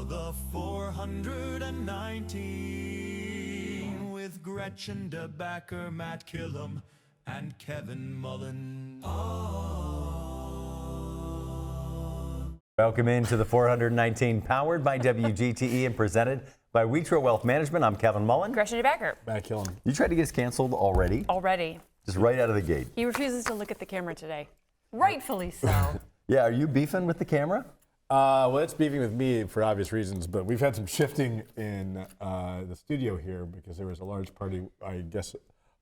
the 419 with Gretchen DeBacker, Matt Killam, and Kevin Mullen. Welcome into the 419, powered by WGTE and presented by Wheatro Wealth Management. I'm Kevin Mullen. Gretchen DeBacker. Matt Killam. You tried to get us canceled already? Already. Just right out of the gate. He refuses to look at the camera today. Rightfully so. Yeah, are you beefing with the camera? Well, it's beefing with me for obvious reasons, but we've had some shifting in the studio here because there was a large party. I guess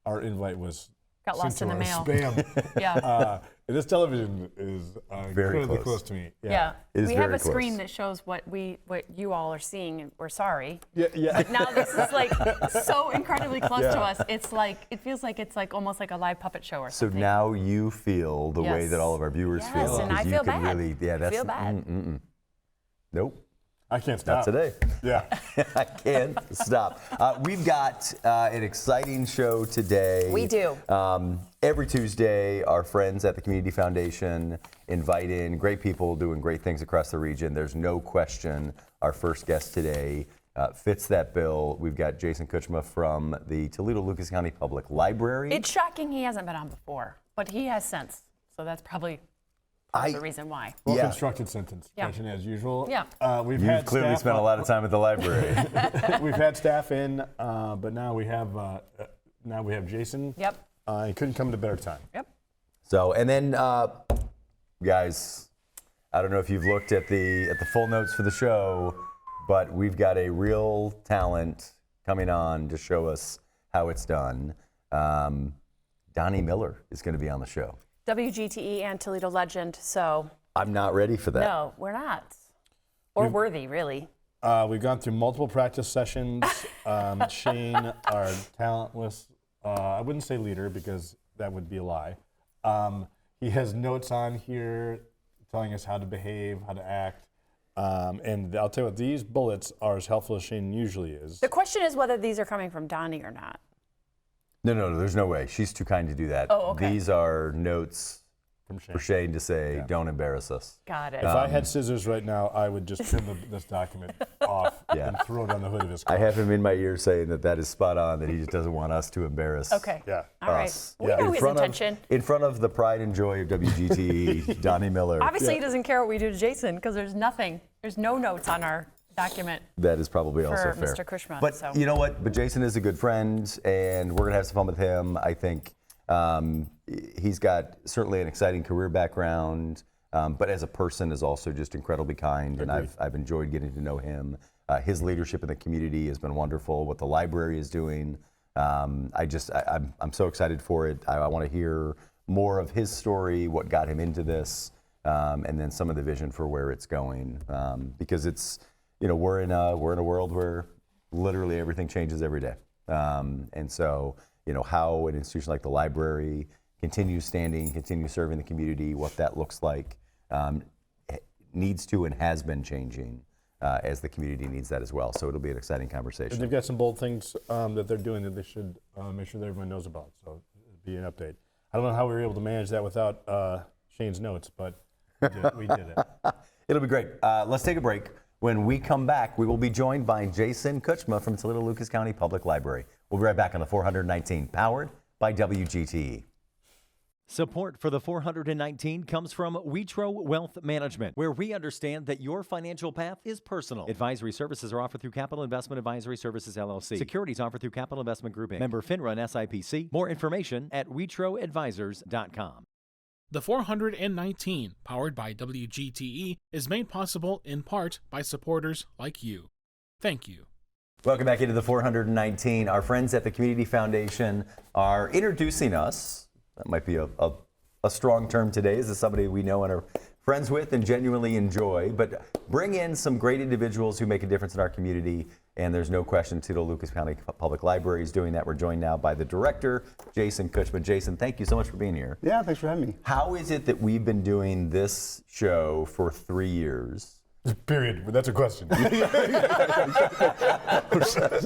our invite was Got lost in the mail. Spam. Yeah. And this television is incredibly close to me. Yeah. It is We have very a screen close. that shows what you all are seeing, and we're sorry. Yeah. But now this is like so incredibly close to us. It's like, it feels like it's like almost like a live puppet show or So something. now you feel the way Yes. that all of our viewers Yes, feel. and I 'cause you feel can bad. Really, yeah, that's feel bad. Nope. I can't Not stop. today. Yeah. I can't stop. We've got an exciting show today. We do. Every Tuesday, our friends at the Community Foundation invite in great people doing great things across the region. There's no question our first guest today fits that bill. We've got Jason Kucsma from the Toledo-Lucas County Public Library. It's shocking he hasn't been on before, but he has since. So that's probably the reason why. Well-constructed sentence, Yeah. Gretchen, as usual. Yeah. We've You've had clearly staff spent a lot of time at the library. We've had staff in, but now we have Jason. Yep. He couldn't come at a better time. Yep. So, and then, guys, I don't know if you've looked at the full notes for the show, but we've got a real talent coming on to show us how it's done. Doni Miller is going to be on the show. WGTE and Toledo legend, so I'm not ready for that. no, we're not. Or worthy, really. We've gone through multiple practice sessions. Shane, our talentless, I wouldn't say leader because that would be a lie. He has notes on here telling us how to behave, how to act. And I'll tell you what, these bullets are as helpful as Shane usually is. The question is whether these are coming from Doni or not. No, there's no way. She's too kind to do that. Oh, okay. These are notes From Shane. for Shane to say, Yeah. don't embarrass us. Got it. If I had scissors right now, I would just trim this document off Yeah. and throw it on the hood of his I car. have him in my ear saying that is spot on, that he just doesn't want us to embarrass Okay. Yeah. All right. us. We know his intention. In front of the pride and joy of WGTE, Doni Miller. Obviously, he doesn't care what we do to Jason because there's no notes on our document. That is probably also For fair. Mr. Kucsma, But so. you know what? But Jason is a good friend, and we're going to have some fun with him. I think he's got certainly an exciting career background, but as a person is also just incredibly kind, and I've enjoyed getting to know him. His leadership in the community has been wonderful. What the library is doing, I'm so excited for it. I want to hear more of his story, what got him into this, and then some of the vision for where it's going, because it's. We're in a world where literally everything changes every day. And so, how an institution like the library continues standing, continues serving the community, what that looks like, needs to and has been changing as the community needs that as well. So it'll be an exciting And conversation. they've got some bold things that they're doing that they should make sure that everyone knows about. So it'll be an update. I don't know how we were able to manage that without Shane's notes, but we did it. It'll be great. Let's take a break. When we come back, we will be joined by Jason Kucsma from Toledo-Lucas County Public Library. We'll be right back on the 419, powered by WGTE. Support for the 419 comes from Wheatro Wealth Management, where we understand that your financial path is personal. Advisory services are offered through Capital Investment Advisory Services, LLC. Securities offered through Capital Investment Group, Inc. Member FINRA and SIPC. More information at wheatroadvisors.com. The 419, powered by WGTE, is made possible in part by supporters like you. Thank you. Welcome back into the 419. Our friends at the Community Foundation are introducing us. That might be a strong term today. This is somebody we know and are friends with and genuinely enjoy, but bring in some great individuals who make a difference in our community. And there's no question Toledo-Lucas County Public Library is doing that. We're joined now by the director, Jason Kucsma. Jason, thank you so much for being here. Yeah, thanks for having me. How is it that we've been doing this show for 3 years? Period. But that's a question. Is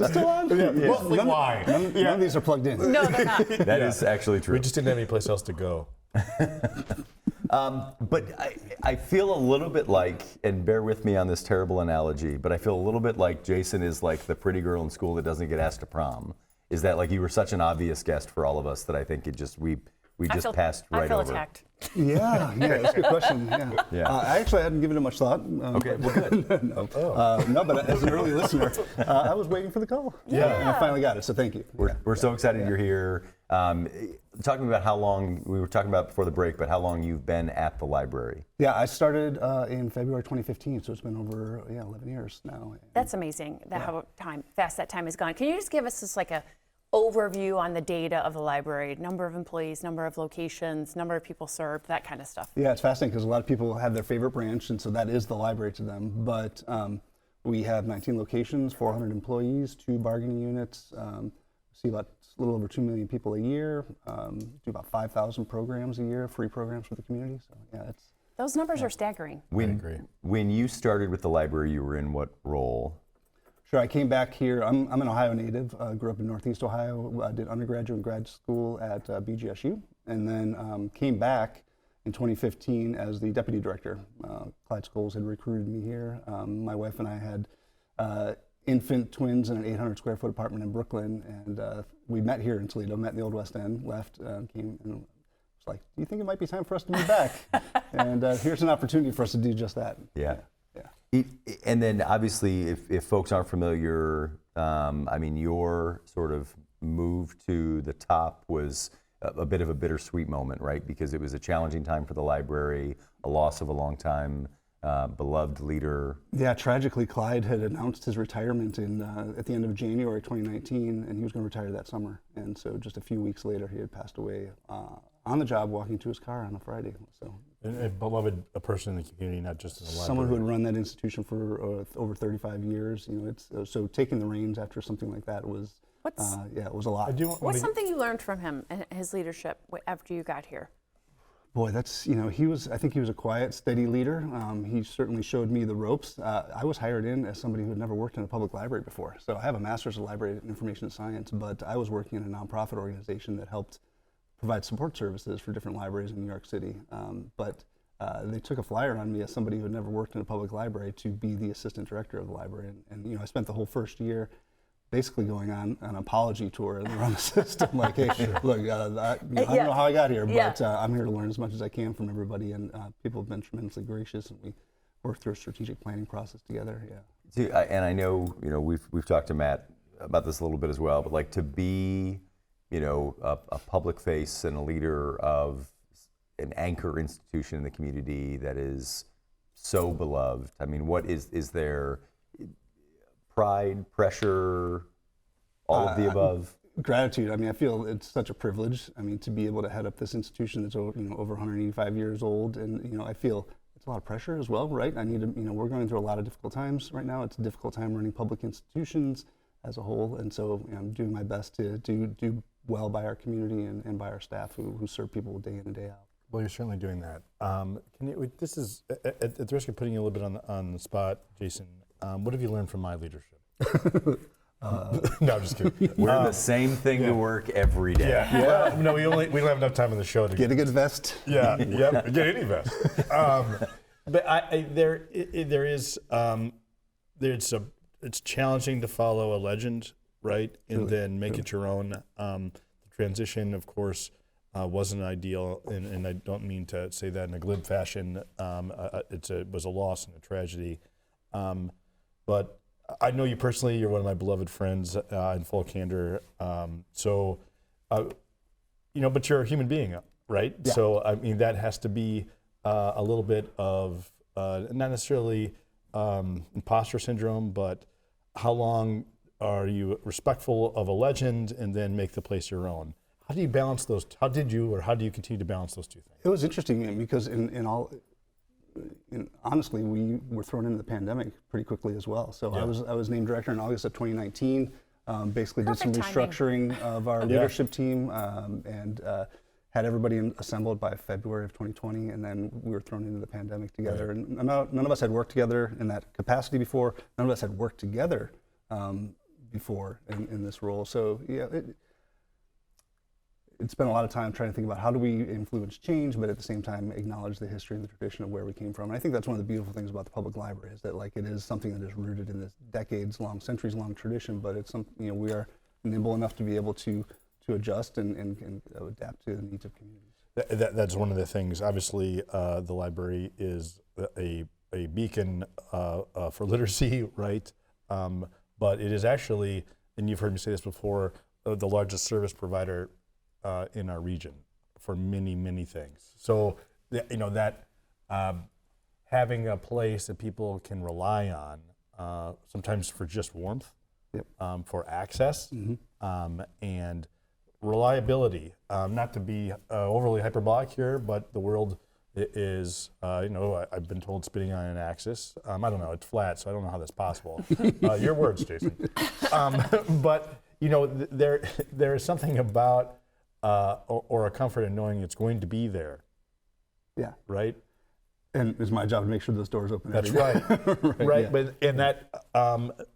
it still on? Why? None of these are plugged in. No, they're not. That is actually true. We just didn't have any place else to go. But I feel a little bit like, and bear with me on this terrible analogy, but I feel a little bit like Jason is like the pretty girl in school that doesn't get asked to prom. Is that like you were such an obvious guest for all of us that I think it just we just passed right over. I feel attacked. Yeah, that's a good question. Yeah. I actually hadn't given it much thought. Okay, well, good. No, but as an early listener, I was waiting for the call. Yeah. And I finally got it, so thank you. We're so excited you're here. Talking about how long, we were talking about before the break, but how long you've been at the library. Yeah, I started in February 2015, so it's been over 11 years now. That's amazing. How fast that time has gone. Can you just give us just like a overview on the data of the library, number of employees, number of locations, number of people served, that kind of stuff? Yeah, it's fascinating because a lot of people have their favorite branch, and so that is the library to them. But we have 19 locations, 400 employees, 2 bargaining units. See about a little over 2 million people a year. Do about 5,000 programs a year, free programs for the community. So yeah, Those numbers are staggering. I agree. When you started with the library, you were in what role? Sure, I came back here. I'm an Ohio native. Grew up in Northeast Ohio. I did undergraduate and grad school at BGSU, and then came back in 2015 as the deputy director. Clyde Scholes had recruited me here. My wife and I had infant twins in an 800 square foot apartment in Brooklyn, and we met here in Toledo, met in the Old West End, left, came, and was like, do you think it might be time for us to move back? And here's an opportunity for us to do just that. Yeah. And then obviously, if folks aren't familiar, I mean, your sort of move to the top was a bit of a bittersweet moment, right? Because it was a challenging time for the library, a loss of a long time beloved leader. Yeah, tragically, Clyde had announced his retirement at the end of January 2019, and he was going to retire that summer. And so just a few weeks later, he had passed away on the job, walking to his car on a Friday. So. And a beloved a person in the community, not just in the library. Someone who had run that institution for over 35 years. You know, it's so taking the reins after something like that was it was a lot. What's something you learned from him and his leadership after you got here? Boy, that's, I think he was a quiet, steady leader. He certainly showed me the ropes. I was hired in as somebody who had never worked in a public library before. So I have a master's in library and information science, but I was working in a nonprofit organization that helped provide support services for different libraries in New York City. But they took a flyer on me as somebody who had never worked in a public library to be the assistant director of the library. And I spent the whole first year basically going on an apology tour around the system, like, hey, look, I don't know how I got here, but I'm here to learn as much as I can from everybody, and people have been tremendously gracious, and we worked through a strategic planning process together. See, and I know, we've talked to Matt about this a little bit as well, but like to be, a public face and a leader of an anchor institution in the community that is so beloved. I mean, what is there? Pride, pressure, all of the above? Gratitude. I mean, I feel it's such a privilege. I mean, to be able to head up this institution that's over 185 years old, and I feel it's a lot of pressure as well, right? I need to, we're going through a lot of difficult times right now. It's a difficult time running public institutions as a whole, and so I'm doing my best to do well by our community and by our staff who serve people day in and day out. Well, you're certainly doing that. This is at the risk of putting you a little bit on the spot, Jason. What have you learned from my leadership? No, I'm just kidding. We're the same thing to work every day. Yeah. No, we don't have enough time on the show to get a good vest. Yeah, get any vest. But it's challenging to follow a legend, right, and then make it your own. The transition, of course, wasn't ideal, and I don't mean to say that in a glib fashion. It was a loss and a tragedy. But I know you personally. You're one of my beloved friends in full candor. But you're a human being, right? Yeah. So, I mean, that has to be a little bit of, not necessarily imposter syndrome, but how long are you respectful of a legend and then make the place your own? How do you balance those? How do you continue to balance those two things? It was interesting because honestly, we were thrown into the pandemic pretty quickly as well. So I was named director in August of 2019. Basically did some restructuring of our leadership team and had everybody assembled by February of 2020, and then we were thrown into the pandemic together. Right. And none of us had worked together in that capacity before. None of us had worked together before in this role. So spent a lot of time trying to think about how do we influence change, but at the same time acknowledge the history and the tradition of where we came from. And I think that's one of the beautiful things about the public library, is that like it is something that is rooted in this decades-long, centuries-long tradition, but it's some, you know, we are nimble enough to be able to adjust and adapt to the needs of communities. That's one of the things. Obviously, the library is a beacon for literacy, right? But it is actually, and you've heard me say this before, the largest service provider in our region for many, many things. So, you know, that having a place that people can rely on, sometimes for just warmth, Yep. For access, and reliability. Not to be overly hyperbolic here, but the world is, you know, I've been told spitting on an axis. I don't know, it's flat, so I don't know how that's possible. Your words, Jason. But, you know, there is something about, or a comfort in knowing it's going to be there, Yeah. right? And it's my job to make sure those doors open. That's every day. right. Right, yeah. But in that,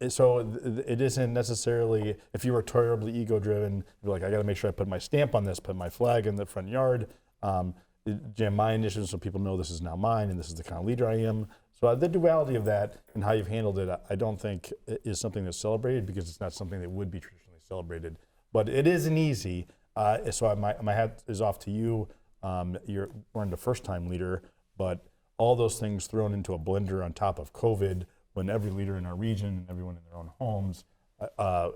so it isn't necessarily, if you were terribly ego-driven, you're like, I got to make sure I put my stamp on this, put my flag in the front yard, jam my initiative so people know this is now mine and this is the kind of leader I am. So the duality of that and how you've handled it, I don't think is something that's celebrated, because it's not something that would be traditionally celebrated. But it isn't easy. So my hat is off to you. You weren't a first-time leader, but all those things thrown into a blender on top of COVID, when every leader in our region and everyone in their own homes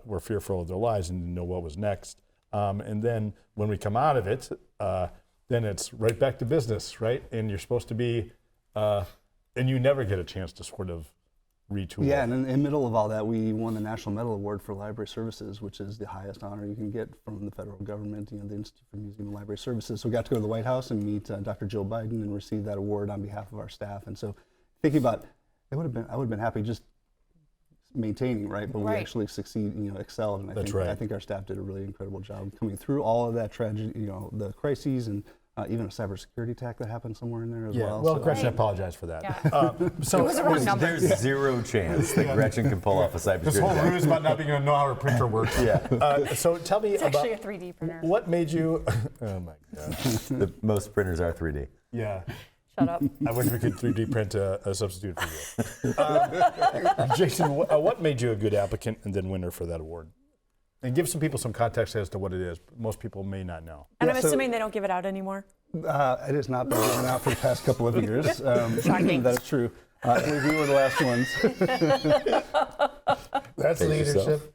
were fearful of their lives and didn't know what was next. And then when we come out of it, then it's right back to business, right? And you're supposed to be, and you never get a chance to sort of retool. Yeah, and in the middle of all that, we won the National Medal Award for Library Services, which is the highest honor you can get from the federal government, you know, the Institute for Museum and Library Services. So we got to go to the White House and meet Dr. Joe Biden and receive that award on behalf of our staff. And so thinking about, I would have been happy just maintaining, right? But we actually succeed, you know, excelled. And I think our staff did a really incredible job coming through all of that tragedy, you know, the crises, and even a cybersecurity attack that happened somewhere in there as well. Well, so, Gretchen, I apologize for that. Yeah. So There's zero chance that Gretchen can pull off a cybersecurity this whole attack. ruse about not being able to know how a printer works. So tell me It's about actually a 3D printer. what made you. Oh my God. Most printers are 3D. Yeah. Shut up. I wish we could 3D print a substitute for you. Jason, what made you a good applicant and then winner for that award? And give some people some context as to what it is. Most people may not know. And Yeah, I'm so- assuming they don't give it out anymore. It has not been given out for the past couple of years. Shocking. That is true. I believe we were the last ones. That's leadership.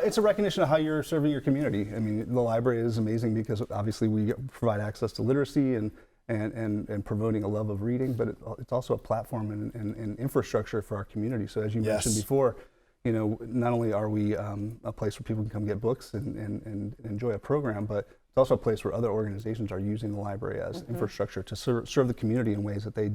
It's a recognition of how you're serving your community. I mean, the library is amazing because obviously we provide access to literacy and promoting a love of reading, but it's also a platform and infrastructure for our community. So as you mentioned before, you know, not only are we a place where people can come get books and enjoy a program, but it's also a place where other organizations are using the library as infrastructure to serve the community in ways that they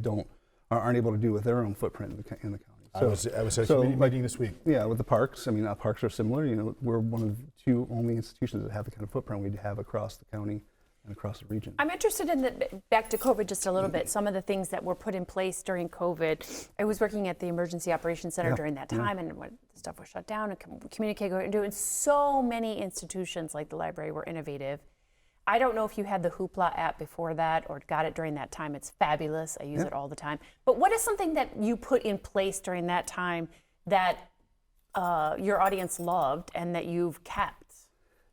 aren't able to do with their own footprint in the county. I was at a committee meeting this week. Yeah, with the parks, I mean, parks are similar. You know, we're one of the two only institutions that have the kind of footprint we have across the county and across the region. I'm interested in back to COVID just a little bit, some of the things that were put in place during COVID. I was working at the Emergency Operations Center during that time, and when stuff was shut down and communicate and doing so many institutions like the library were innovative. I don't know if you had the Hoopla app before that or got it during that time. It's fabulous. I use it all the time. But what is something that you put in place during that time that your audience loved and that you've kept?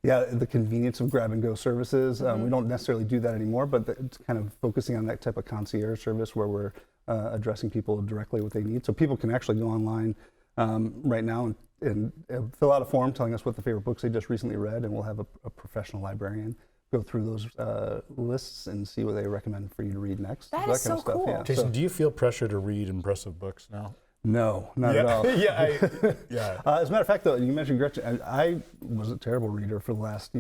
Yeah, the convenience of grab-and-go services. We don't necessarily do that anymore, but it's kind of focusing on that type of concierge service where we're addressing people directly what they need. So people can actually go online right now and fill out a form telling us what the favorite books they just recently read, and we'll have a professional librarian go through those lists and see what they recommend for you to read next. That is kind of so cool. Yeah. Jason, do you feel pressure to read impressive books now? No, not at all. Yeah. As a matter of fact, though, you mentioned Gretchen. I was a terrible reader for the last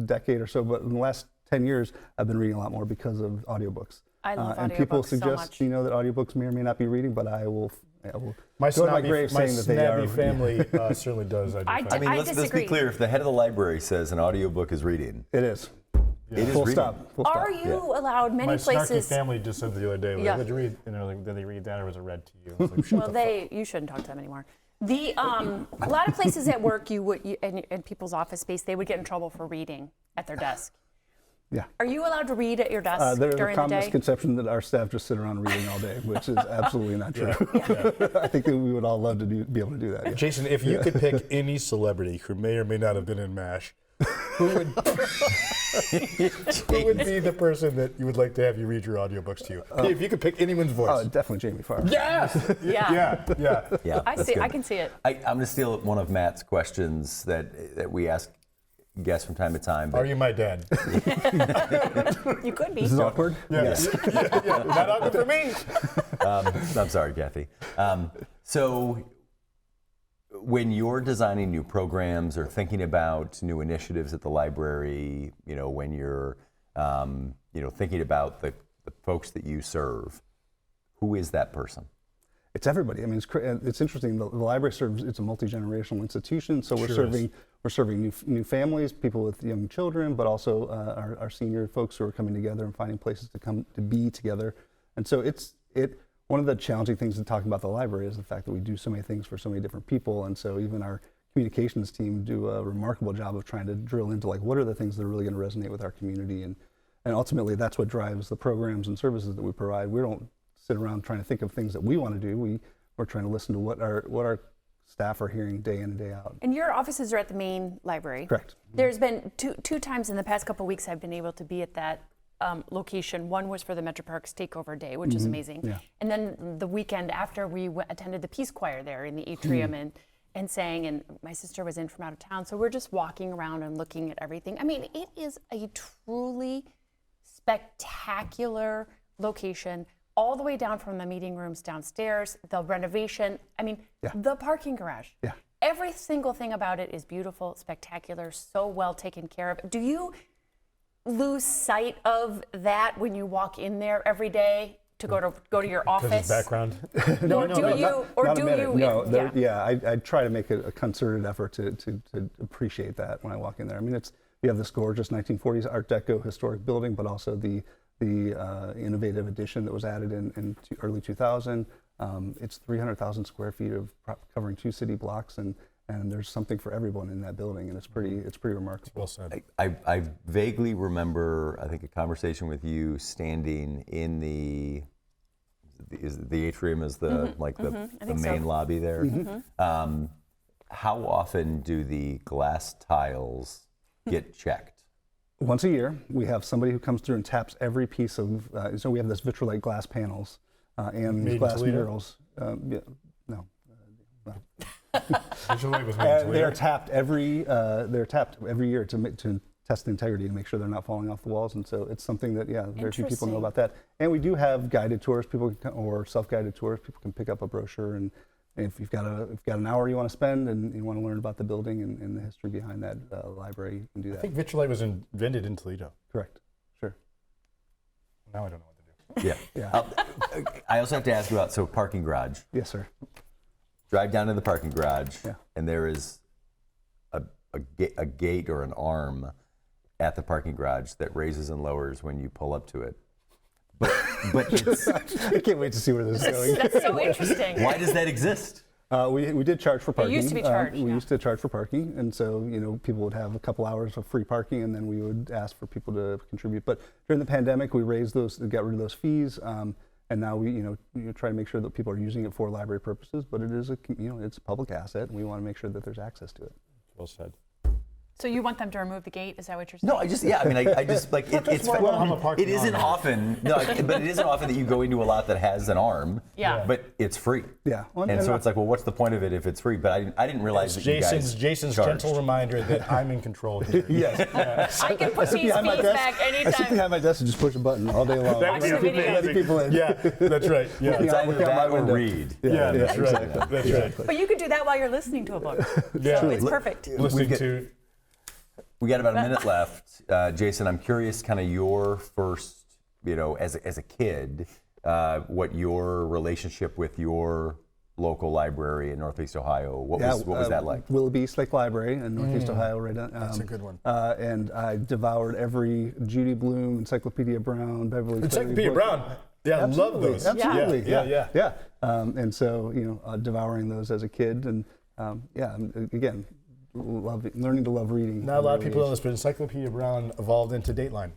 decade or so, but in the last 10 years, I've been reading a lot more because of audiobooks. I love and people audiobooks so suggest, much. that audiobooks may or may not be reading, but I will My go to my grave saying that they are. family certainly does. I mean, let's be disagree. clear. If the head of the library says an audiobook is reading, It is. it is Full reading. stop. Full stop. Are you allowed many My snarky places? family just said the other day, like, Yeah. did you read? You know, like, did they read that or was it read to you? I was like, shut Well, the fuck you shouldn't talk to them anymore. A lot of places at work, in people's office space, they would get in trouble for reading at their desk. Yeah. Are you allowed to read at your desk There's a during the common day? misconception that our staff just sit around reading all day, which is absolutely not true. I think that we would all love to be able to do that. Yeah. Jason, if you could pick any celebrity who may or may not have been in MASH, who would be the person that you would like to have you read your audiobooks to you? If you could pick anyone's voice. Oh, definitely Jamie Farr. Yes! Yeah. Yeah, I that's see. good. I can see it. I'm going to steal one of Matt's questions that we ask guests from time to time. but- Are you my dad? You could be. This is awkward? Yes. Yeah. Not awkward for me. I'm sorry, Kathy. So when you're designing new programs or thinking about new initiatives at the library, when you're, thinking about the folks that you serve, who is that person? It's everybody. I mean, it's interesting. The library serves. It's a multi-generational institution, so we're serving new families, people with young children, but also our senior folks who are coming together and finding places to be together. And so one of the challenging things to talk about the library is the fact that we do so many things for so many different people, and so even our communications team do a remarkable job of trying to drill into what are the things that are really going to resonate with our community, and ultimately that's what drives the programs and services that we provide. We don't sit around trying to think of things that we want to do. We're trying to listen to what our staff are hearing day in and day out. And your offices are at the main library. Correct. There's been two times in the past couple of weeks I've been able to be at that location. One was for the Metro Parks Takeover Day, which is amazing. Yeah. And then the weekend after, we attended the Peace Choir there in the atrium and sang, and my sister was in from out of town. So we're just walking around and looking at everything. I mean, it is a truly spectacular location, all the way down from the meeting rooms downstairs, the renovation, the parking garage. Yeah. Every single thing about it is beautiful, spectacular, so well taken care of. Do you lose sight of that when you walk in there every day to go to your office? Because of background. I try to make a concerted effort to appreciate that when I walk in there. I mean, you have this gorgeous 1940s Art Deco historic building, but also the innovative addition that was added in early 2000. It's 300,000 square feet of covering 2 city blocks, and there's something for everyone in that building, and it's pretty remarkable. Well said. I vaguely remember, I think, a conversation with you standing in the atrium is the main lobby there. How often do the glass tiles get checked? Once a year, we have somebody who comes through and taps every piece of, so we have this Vitrolite glass panels and these glass murals. No. Vitrolite was made in Toledo. They're tapped every year to test the integrity to make sure they're not falling off the walls, and so it's something that very few people know about that. And we do have guided tours, or self-guided tours. People can pick up a brochure, and if you've got an hour you want to spend and you want to learn about the building and the history behind that library, you can do that. I think Vitrolite was invented in Toledo. Correct. Sure. Now I don't know what to do. Yeah. I also have to ask you about parking garage. Yes, sir. Drive down to the parking garage, Yeah. and there is a gate or an arm at the parking garage that raises and lowers when you pull up to it. But it's, I can't wait to see where this is going. That's so interesting. why does that exist? We did charge for parking. used to be charged, We yeah. used to charge for parking, and so people would have a couple hours of free parking, and then we would ask for people to contribute. But during the pandemic, we raised those, got rid of those fees, and now we try to make sure that people are using it for library purposes. But it is it's a public asset, and we want to make sure that there's access to it. Well said. So you want them to remove the gate? Is that what you're saying? No, I just it isn't often but it isn't often that you go into a lot that has an arm. Yeah. But it's free. Yeah. Well, And so it's like, well, what's the point of it if it's free? But I didn't realize that Jason's charged. gentle reminder that I'm in control here. Yes. I can put these fees back I sit anytime. behind my desk and just push a button all day long. That would Watch the be video. Letting people in. Yeah, that's right. Yeah, It's either Look out that my or window. read. yeah, that's right. exactly. That's right. But you could do that while you're listening to a book. Yeah. So it's perfect. Listening to. We got about a minute left. Jason, I'm curious kind of your first, as a kid, what your relationship with your local library in Northeast Ohio, what was that like? Willoughby East Lake Library in Northeast Ohio, right on. That's a good one. And I devoured every Judy Blume, Encyclopedia Brown, Beverly Cleary Encyclopedia book. Brown. Yeah, I love those. Absolutely. Yeah. And so, devouring those as a kid, and again, learning to love reading. Not a lot of people know this, but Encyclopedia Brown evolved into Dateline.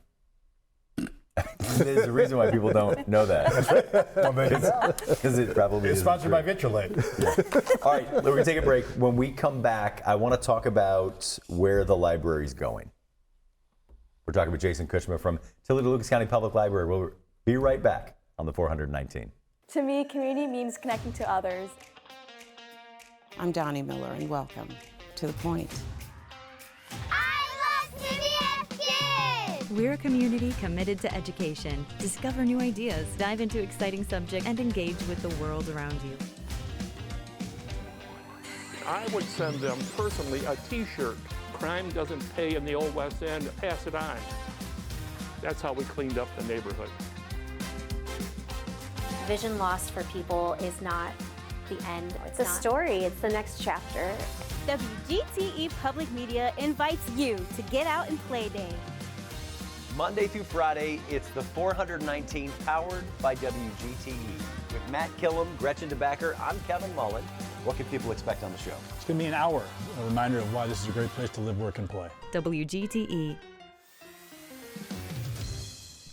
There's a reason why people don't know that. Because it probably It's is sponsored by Vitrolite. All right, we're going to take a break. When we come back, I want to talk about where the library's going. We're talking with Jason Kucsma from Lucas County Public Library. We'll be right back on the 419. To me, community means connecting to others. I'm Doni Miller, and welcome to The Point. We're a community committed to education. Discover new ideas, dive into exciting subjects, and engage with the world around you. I would send them personally a t-shirt. Crime doesn't pay in the old West End, pass it on. That's how we cleaned up the neighborhood. Vision loss for people is not the end. It's a story. It's the next chapter. WGTE Public Media invites you to Get Out and Play Day. Monday through Friday, it's the 419 powered by WGTE. With Matt Killam, Gretchen DeBacker, I'm Kevin Mullen. What can people expect on the show? It's going to be an hour, a reminder of why this is a great place to live, work, and play. WGTE,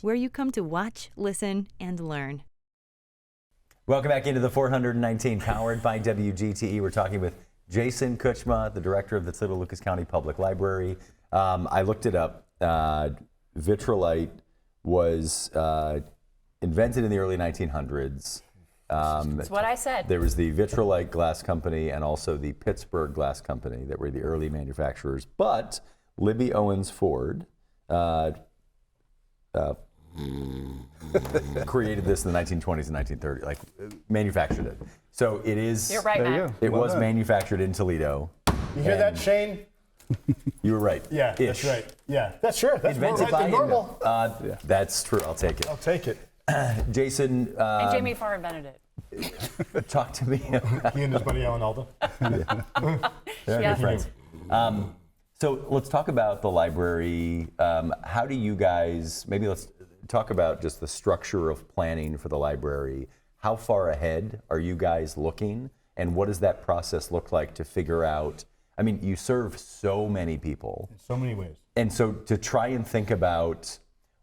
where you come to watch, listen, and learn. Welcome back into the 419 powered by WGTE. We're talking with Jason Kucsma, the director of the Toledo Lucas County Public Library. I looked it up. Vitrolite was invented in the early 1900s. That's what I said. There was the Vitrolite Glass Company and also the Pittsburgh Glass Company that were the early manufacturers. But Libby Owens Ford created this in the 1920s and 1930s, like manufactured it. So it is. You're right, Matt. It was manufactured in Toledo. You hear that, Shane? You were right. Yeah, Ish. that's right. Yeah, that's sure. That's more Invented right than by normal. That's true. I'll take it. I'll take it. Jason. And Jamie Farr invented it. Talk to me. He and his buddy Alan Alda. They're good friends. So let's talk about the library. How do you guys, maybe let's talk about just the structure of planning for the library. How far ahead are you guys looking? And what does that process look like to figure out? I mean, you serve so many people. In so many ways. And so to try and think about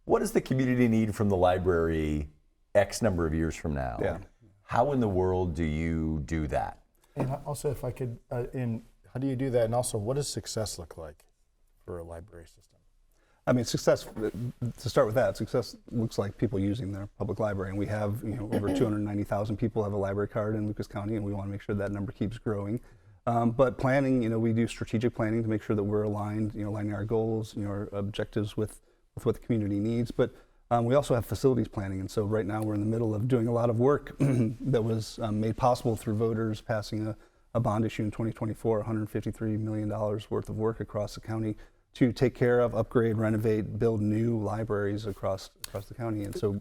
what does the community need from the library X number of years from now? Yeah. How in the world do you do that? And also, if I could, how do you do that? And also, what does success look like for a library system? I mean, success, to start with that, success looks like people using their public library. And we have, over 290,000 people have a library card in Lucas County, and we want to make sure that number keeps growing. But planning, we do strategic planning to make sure that we're aligned, aligning our goals, our objectives with what the community needs. But we also have facilities planning. And so right now we're in the middle of doing a lot of work that was made possible through voters passing a bond issue in 2024, $153 million worth of work across the county to take care of, upgrade, renovate, build new libraries across the county. And so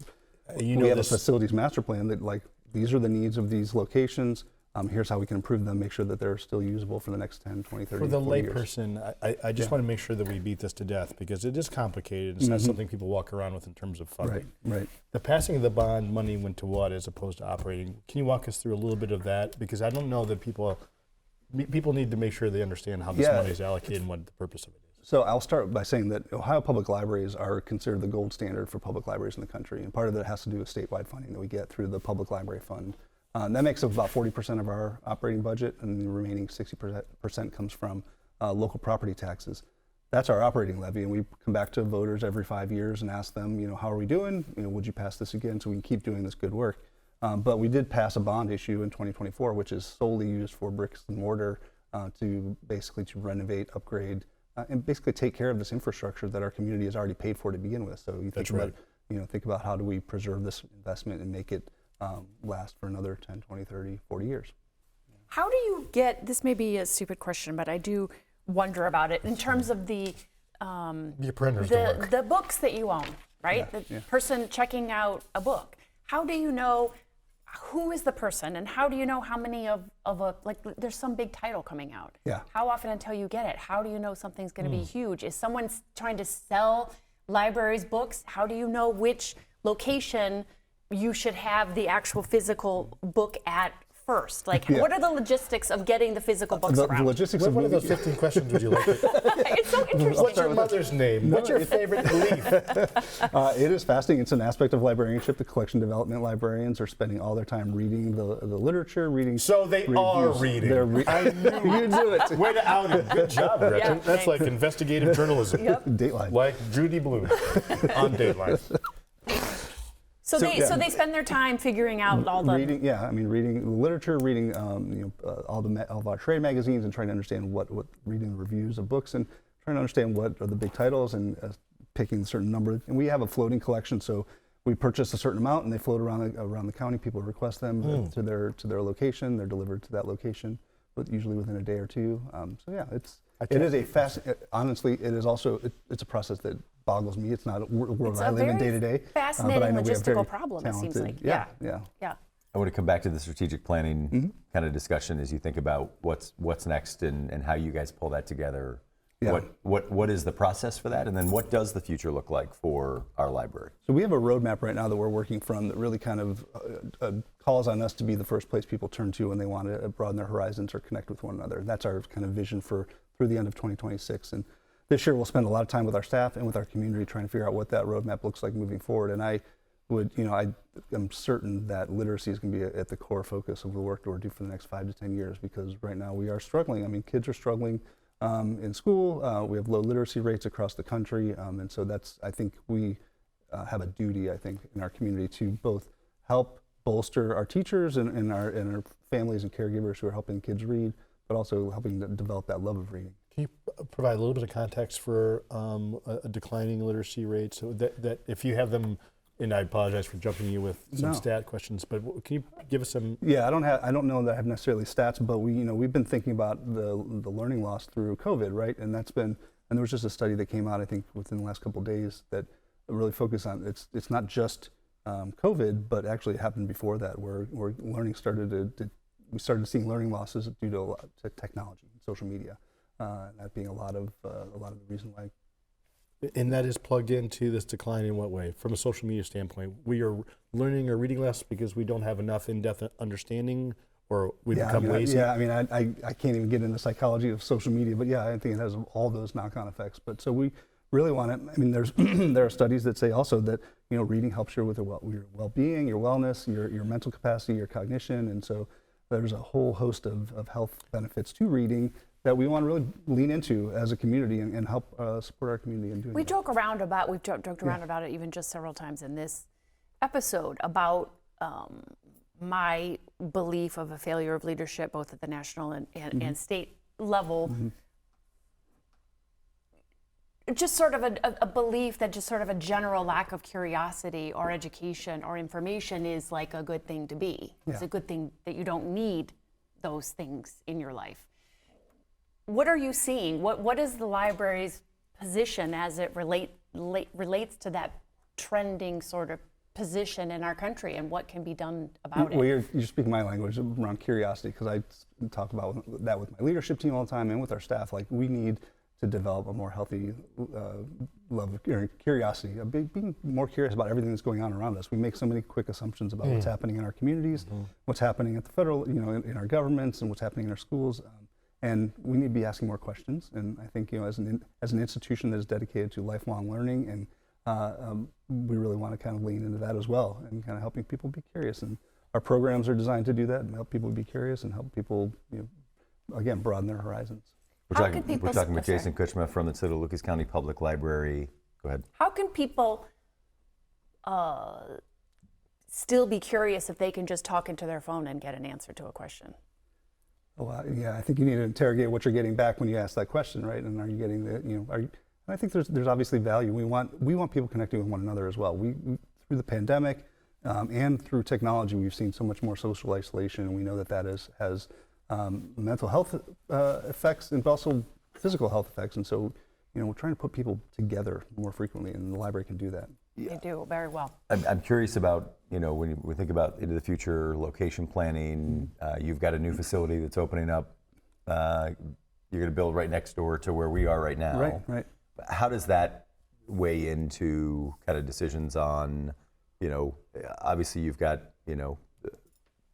we have a facilities master plan that these are the needs of these locations. Here's how we can improve them, make sure that they're still usable for the next 10, 20, 30, For the 40 layperson, I just want to make sure that we beat this to death because it is complicated. It's not something people walk around with in terms of funding. Right. The passing of the bond money went to what as opposed to operating? Can you walk us through a little bit of that? Because I don't know that people need to make sure they understand how this money is allocated and what the purpose of it is. So I'll start by saying that Ohio Public Libraries are considered the gold standard for public libraries in the country. And part of that has to do with statewide funding that we get through the Public Library Fund. That makes up about 40% of our operating budget, and the remaining 60% comes from local property taxes. That's our operating levy, and we come back to voters every 5 years and ask them, how are we doing? Would you pass this again so we can keep doing this good work? But we did pass a bond issue in 2024, which is solely used for bricks and mortar to renovate, upgrade, and basically take care of this infrastructure that our community has already paid for to begin with. So you think about how do we preserve this investment and make it last for another 10, 20, 30, 40 years. How do you get, this may be a stupid question, but I do wonder about it in terms of the books that you own, right? Yeah, the person checking out a book. How do you know who is the person, and how do you know how many of there's some big title coming out? Yeah. How often until you get it? How do you know something's going to be huge? Is someone trying to sell libraries books? How do you know which location you should have the actual physical book at first? Like, what are the logistics of getting the physical books around? The logistics of What of moving. those 15 questions would you like? It's so interesting. What's your mother's name? What's your favorite belief? It is fascinating. It's an aspect of librarianship. The collection development librarians are spending all their time reading the literature, reading. So they are reviews. reading. They're I knew you do it. Way to out him. Good job, Gretchen. Yeah, That's thanks. like investigative journalism. Dateline. Like Judy Blume on Dateline. So they spend their time figuring out all the reading. Yeah, I mean, reading literature, reading all of our trade magazines, and trying to understand what reading reviews of books, and trying to understand what are the big titles, and picking a certain number. And we have a floating collection, so we purchase a certain amount, and they float around the county. People request them to their location. They're delivered to that location, but usually within a day or two. So yeah, it is a honestly, it is also it's a process that boggles me. It's not a world I live in day to day. Fascinating but I know we have very logistical problem. It seems like. Yeah. I want to come back to the strategic planning kind of discussion as you think about what's next and how you guys pull that together. Yeah. What is the process for that, and then what does the future look like for our library? So we have a roadmap right now that we're working from that really kind of calls on us to be the first place people turn to when they want to broaden their horizons or connect with one another. That's our kind of vision for through the end of 2026. And this year we'll spend a lot of time with our staff and with our community trying to figure out what that roadmap looks like moving forward. And I am certain that literacy is going to be at the core focus of the work that we're doing for the next 5 to 10 years, because right now we are struggling. I mean, kids are struggling in school. We have low literacy rates across the country, and so I think we have a duty, I think, in our community to both help bolster our teachers and our families and caregivers who are helping kids read, but also helping to develop that love of reading. Can you provide a little bit of context for a declining literacy rate, so that if you have them? And I apologize for jumping you with some stat questions, but can you give us some? Yeah, I don't know that I have necessarily stats, but we've been thinking about the learning loss through COVID, right? And there was just a study that came out, I think, within the last couple of days that really focused on it's not just COVID, but actually it happened before that, where learning we started seeing learning losses due to technology, social media, that being a lot of the reason why. And that is plugged into this decline in what way? From a social media standpoint, we are learning or reading less because we don't have enough in-depth understanding, or we become lazy? I mean, I can't even get into psychology of social media, but yeah, I think it has all those knock-on effects. But so we really want to, I mean, there are studies that say also that, reading helps you with your well-being, your wellness, your mental capacity, your cognition. And so there's a whole host of health benefits to reading that we want to really lean into as a community and help support our community in doing We've joked around about it even just several times in this episode about my belief of a failure of leadership both at the national and state level. Just sort of a belief that just sort of a general lack of curiosity or education or information is like a good thing to be. It's a good thing that you don't need those things in your life. What are you seeing? What is the library's position as it relates to that trending sort of position in our country, and what can be done about Well, it? you're speaking my language around curiosity, because I talk about that with my leadership team all the time and with our staff. Like, we need to develop a more healthy love of curiosity, being more curious about everything that's going on around us. We make so many quick assumptions about what's happening in our communities, what's happening at the federal, in our governments, and what's happening in our schools. And we need to be asking more questions. And I think, as an institution that is dedicated to lifelong learning, and we really want to kind of lean into that as well, and kind of helping people be curious. And our programs are designed to do that and help people be curious and help people, again, broaden their horizons. We're talking with Jason Kucsma from the Sotto Lucas County Public Library. Go ahead. How can people still be curious if they can just talk into their phone and get an answer to a question? Well, yeah, I think you need to interrogate what you're getting back when you ask that question, right? And are you getting and I think there's obviously value. We want people connecting with one another as well. We through the pandemic and through technology, we've seen so much more social isolation, and we know that has mental health effects and also physical health effects. And so, we're trying to put people together more frequently, and the library can do that. They do very well. I'm curious about, when we think about into the future, location planning, you've got a new facility that's opening up. You're going to build right next door to where we are right now. Right. How does that weigh into kind of decisions on obviously you've got,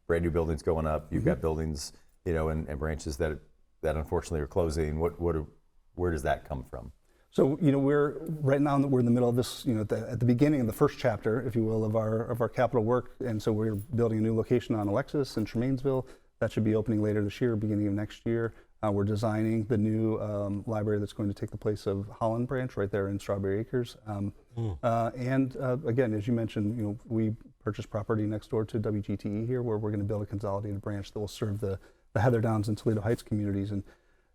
brand new buildings going up. You've got buildings, and branches that unfortunately are closing. Where does that come from? So, we're right now we're in the middle of this, at the beginning of the first chapter, if you will, of our capital work. And so we're building a new location on Alexis in Tremainsville. That should be opening later this year, beginning of next year. We're designing the new library that's going to take the place of Holland Branch right there in Strawberry Acres. And again, as you mentioned, we purchased property next door to WGTE here, where we're going to build a consolidated branch that will serve the Heather Downs and Toledo Heights communities. And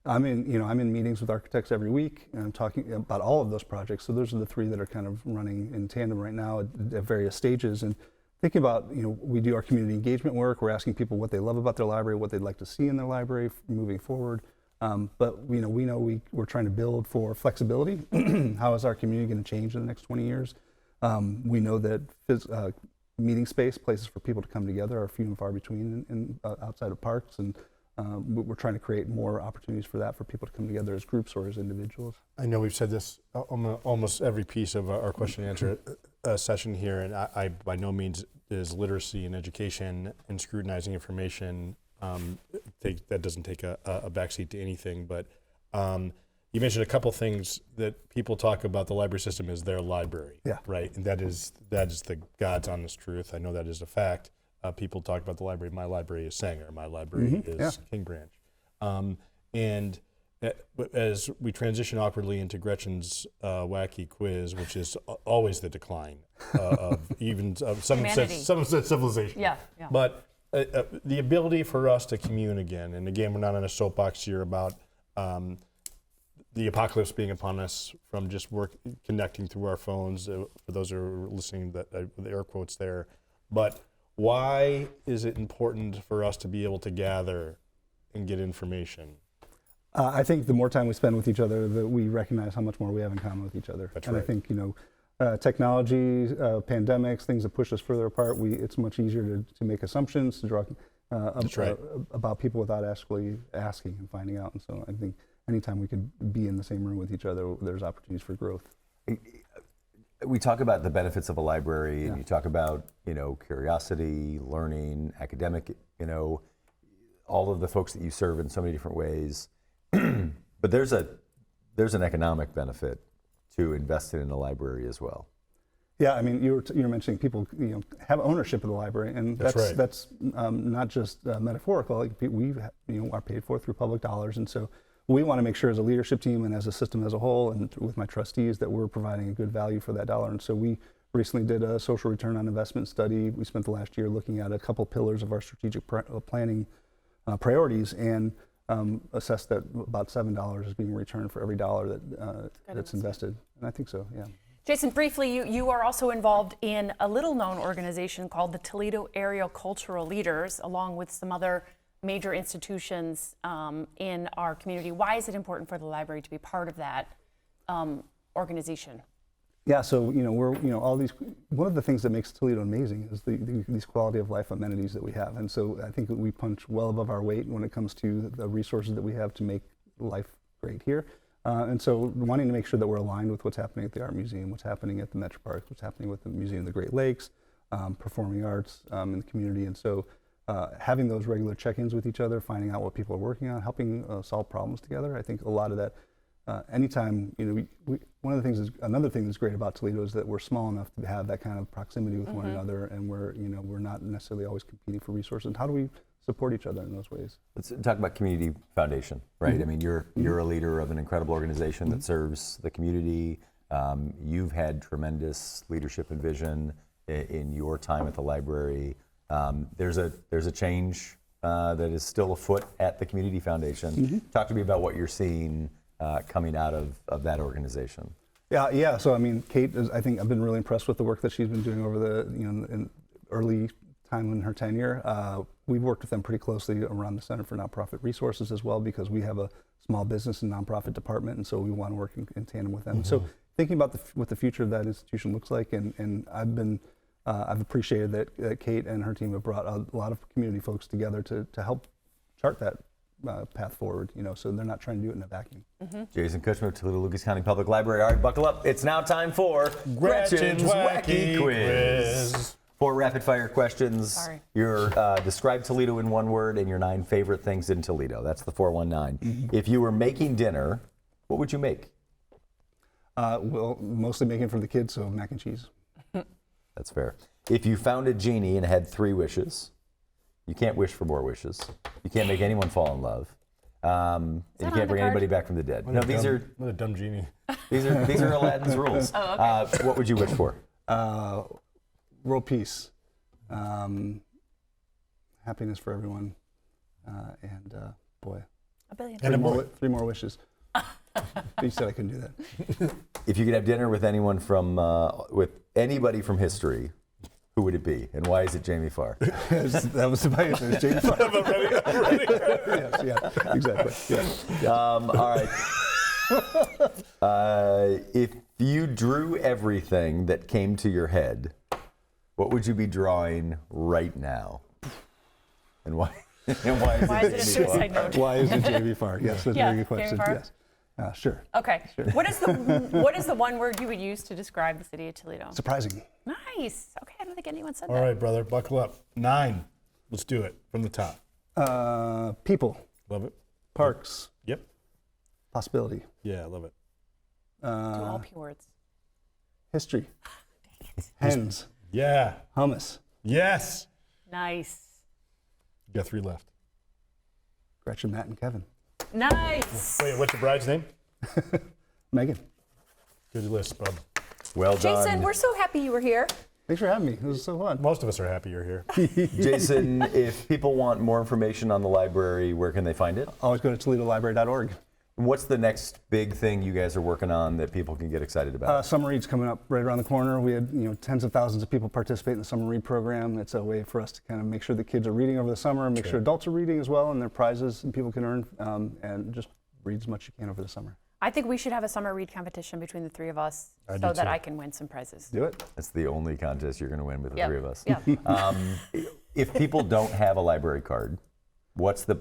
I'm in meetings with architects every week, and I'm talking about all of those projects. So those are the three that are kind of running in tandem right now at various stages. And thinking about, we do our community engagement work. We're asking people what they love about their library, what they'd like to see in their library moving forward. But we know we're trying to build for flexibility. How is our community going to change in the next 20 years? We know that meeting space, places for people to come together, are few and far between in outside of parks, and we're trying to create more opportunities for that, for people to come together as groups or as individuals. I know we've said this almost every piece of our question and answer session here, and I by no means is literacy and education and scrutinizing information, that doesn't take a backseat to anything. But you mentioned a couple things that people talk about the library system is their library, right? And that is the God's honest truth. I know that is a fact. People talk about the library. My library is Sanger. My library is King Branch. And as we transition awkwardly into Gretchen's wacky quiz, which is always the decline of even some civilization. Yeah. But the ability for us to commune again, and again, we're not on a soapbox here about the apocalypse being upon us from just connecting through our phones. For those who are listening, the air quotes there. But why is it important for us to be able to gather and get information? I think the more time we spend with each other, that we recognize how much more we have in common with each other. That's and right. I think, technology, pandemics, things that push us further apart, it's much easier to make assumptions, to draw about people without actually asking and finding out. And so I think anytime we could be in the same room with each other, there's opportunities for growth. We talk about the benefits of a library, and you talk about, curiosity, learning, academic, all of the folks that you serve in so many different ways. But there's an economic benefit to investing in a library as well. Yeah, I mean, you were mentioning people, have ownership of the library, and that's not just metaphorical. Like, we are paid for through public dollars, and so we want to make sure as a leadership team and as a system as a whole, and with my trustees, that we're providing a good value for that dollar. And so we recently did a social return on investment study. We spent the last year looking at a couple pillars of our strategic planning priorities, and assessed that about $7 is being returned for every dollar that's invested. And I think so, yeah. Jason, briefly, you are also involved in a little-known organization called the Toledo Area Cultural Leaders, along with some other major institutions in our community. Why is it important for the library to be part of that organization? Yeah, so we're all these. One of the things that makes Toledo amazing is these quality of life amenities that we have, and so I think we punch well above our weight when it comes to the resources that we have to make life great here. And so wanting to make sure that we're aligned with what's happening at the Art Museum, what's happening at the Metro Park, what's happening with the Museum of the Great Lakes, performing arts in the community, and so having those regular check-ins with each other, finding out what people are working on, helping solve problems together. I think a lot of that. Anytime, another thing that's great about Toledo is that we're small enough to have that kind of proximity with one another, and we're not necessarily always competing for resources. And how do we support each other in those ways? Let's talk about Community Foundation, right? I mean, you're a leader of an incredible organization that serves the community. You've had tremendous leadership and vision in your time at the library. There's a change that is still afoot at the Community Foundation. Talk to me about what you're seeing coming out of that organization. Yeah. So I mean, Kate I think I've been really impressed with the work that she's been doing over the in early time in her tenure. We've worked with them pretty closely around the Center for Nonprofit Resources as well, because we have a small business and nonprofit department, and so we want to work in tandem with them. So thinking about what the future of that institution looks like, and I've appreciated that Kate and her team have brought a lot of community folks together to help chart that path forward, so they're not trying to do it in a vacuum. Jason Kucsma, Toledo Lucas County Public Library. All right, buckle up. It's now time for Gretchen's Wacky Quiz. 4 rapid-fire questions. Sorry. Describe Toledo in 1 word and your 9 favorite things in Toledo. That's the 419. If you were making dinner, what would you make? Well, mostly making for the kids, so mac and cheese. That's fair. If you found a genie and had 3 wishes, you can't wish for more wishes. You can't make anyone fall in love. And you can't bring anybody back from the dead. What a dumb genie. These are Aladdin's rules. Oh, okay. What would you wish for? World peace, happiness for everyone, and boy, $1 billion. And 3 more wishes. You said I couldn't do that. If you could have dinner with with anybody from history, who would it be, and why is it Jamie Farr? That was my answer. It's Jamie Farr. I'm ready. Yes, yeah, exactly. Yeah. All right. If you drew everything that came to your head, what would you be drawing right now? And why? And why is Why it is it a Jamie Farr? suicide note? Why is it Jamie Farr? Yes, that's a very good Jamie question. Farr? Yes. Sure. Okay. What is the 1 word you would use to describe the city of Toledo? Surprising. Nice. Okay, I don't think anyone said All that. right, brother, buckle up. 9. Let's do it from the top. People, Love it. parks, Yep. possibility, Yeah, I love it. Do all P words. history, hens, Yeah. hummus, Yes. Nice. You got 3 left. Gretchen, Matt, and Kevin. Nice. Wait, what's your bride's name? Megan. Good list, bub. Well done. Jason, we're so happy you were here. Thanks for having me. It was so fun. Most of us are happy you're here. Jason, if people want more information on the library, where can they find it? Always go to ToledoLibrary.org. What's the next big thing you guys are working on that people can get excited about? Summer Read's coming up right around the corner. We had tens of thousands of people participate in the Summer Read program. It's a way for us to kind of make sure the kids are reading over the summer, make sure adults are reading as well, and there are prizes and people can earn, and just read as much as you can over the summer. I think we should have a summer read competition between the 3 of us I so do that too. I can win some prizes. Do it. That's the only contest you're going to win with the 3 of us. Yeah. If people don't have a library card, what's the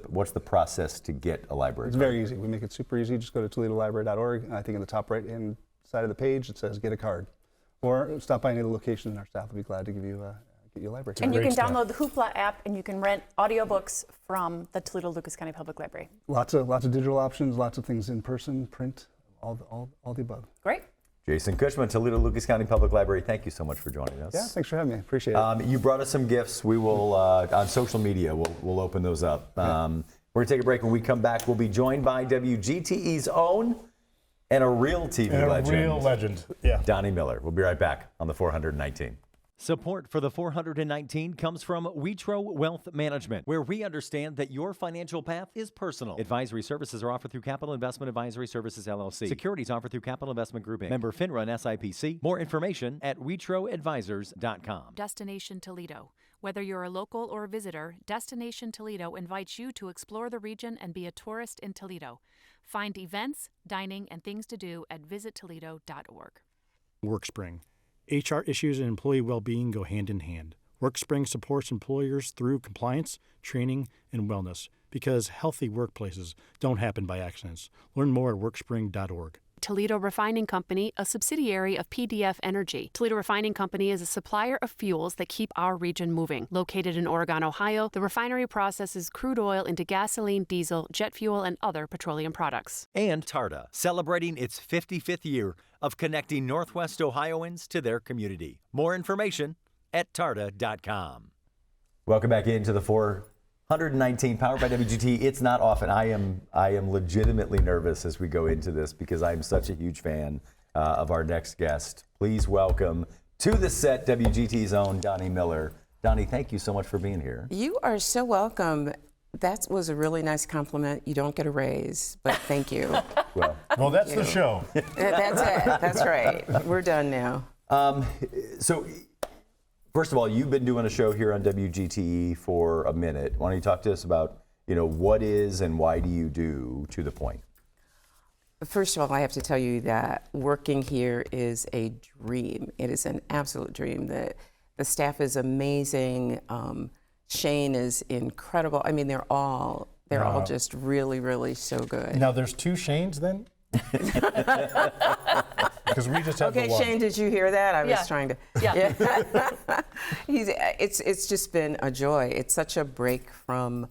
process to get a library It's card? very easy. We make it super easy. Just go to ToledoLibrary.org. I think in the top right-hand side of the page, it says get a card. Or stop by any of the locations, and our staff will be glad to give you get you a library card. And you can Great stuff. download the Hoopla app and you can rent audiobooks from the Toledo Lucas County Public Library. Lots of digital options, lots of things in person, print, all the above. Great. Jason Kucsma, Toledo Lucas County Public Library, thank you so much for joining us. Yeah, thanks for having me. Appreciate it. You brought us some gifts. We will, on social media, we'll open those up. We're going to take a break. When we come back, we'll be joined by WGTE's own and a real TV legend. A real legend, yeah. Doni Miller. We'll be right back on the 419. Support for the 419 comes from Witro Wealth Management, where we understand that your financial path is personal. Advisory services are offered through Capital Investment Advisory Services, LLC. Securities offered through Capital Investment Group, Inc. Member FINRA and SIPC. More information at WitroAdvisors.com. Destination Toledo. Whether you're a local or a visitor, Destination Toledo invites you to explore the region and be a tourist in Toledo. Find events, dining, and things to do at visittoledo.org. WorkSpring. HR issues and employee well-being go hand in hand. WorkSpring supports employers through compliance, training, and wellness because healthy workplaces don't happen by accidents. Learn more at workspring.org. Toledo Refining Company, a subsidiary of PDF Energy. Toledo Refining Company is a supplier of fuels that keep our region moving. Located in Oregon, Ohio, the refinery processes crude oil into gasoline, diesel, jet fuel, and other petroleum products. And TARTA, celebrating its 55th year of connecting Northwest Ohioans to their community. More information at tarta.com. Welcome back into the 419, powered by WGTE. It's not often. I am legitimately nervous as we go into this because I'm such a huge fan of our next guest. Please welcome to the set WGTE's own Doni Miller. Doni, thank you so much for being here. You are so welcome. That was a really nice compliment. You don't get a raise, but thank you. Well, that's the show. That's it. That's right. We're done now. So, first of all, you've been doing a show here on WGTE for a minute. Why don't you talk to us about, what is and why do you do To the Point? First of all, I have to tell you that working here is a dream. It is an absolute dream. The staff is amazing. Shane is incredible. I mean, they're all They're all just really, really so good. Now there's 2 Shanes then? Because we just have Okay, the one. Shane, did you hear that? I was trying to. Yeah. It's just been a joy. It's such a break from